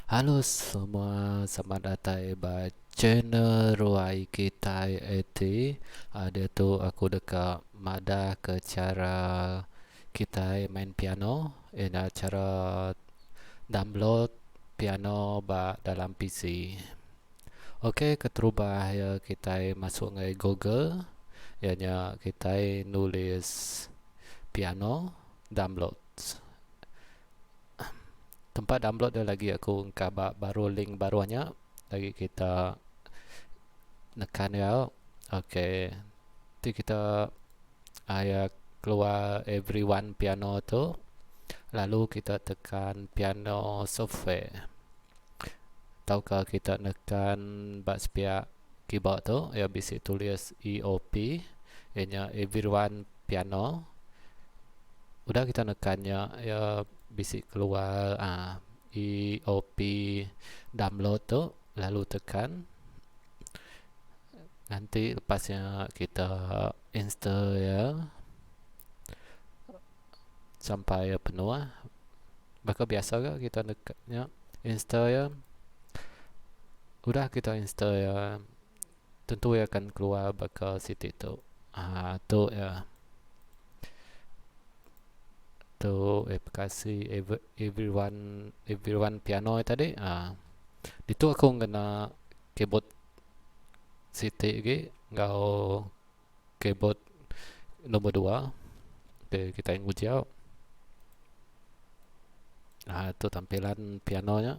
Halo semua, selamat datang di channel Ruai Kita IT. Ada tu aku dekat mada ke cara kita main piano. Ini cara download piano dalam PC. Okey, keterubah ya kita masuk ke Google. Ianya kita nulis piano download. Tempat download dia lagi aku kabar baru link barunya lagi kita nekan ya. Okey. Nanti kita ayat keluar everyone piano tu. Lalu kita tekan piano software. Tahukah kita nekan backspace keyboard tu ya bisa tulis EOP. Ianya everyone piano. Udah kita nekannya ya bisa keluar EOP download tu lalu tekan. Nanti lepasnya kita install ya sampai penuh lah. Bakal biasa ke kita dekatnya install ya. Udah kita install ya. Tentu ya akan keluar bakal situ tu. Tu ya. Tu aplikasi everyone piano tadi. Itu aku kena keyboard situ lagi. Ngau keyboard nombor 2. Okay, kita yang uji. Itu tampilan pianonya.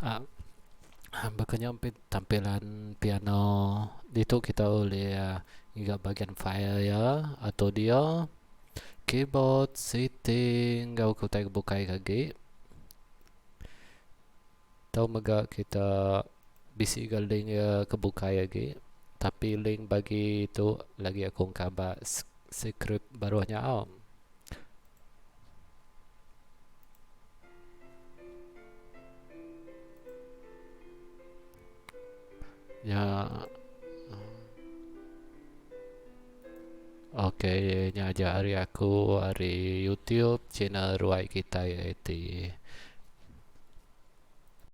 Ah, Bakanya tampilan piano itu kita boleh juga bagian file ya atau dia keyboard setting kau kita buka lagi tahu mega kita bisi link ya kebuka lagi tapi link bagi itu lagi aku kabar script barunya ya. Oke, nyajari aku hari YouTube channel Ruai Kita IT.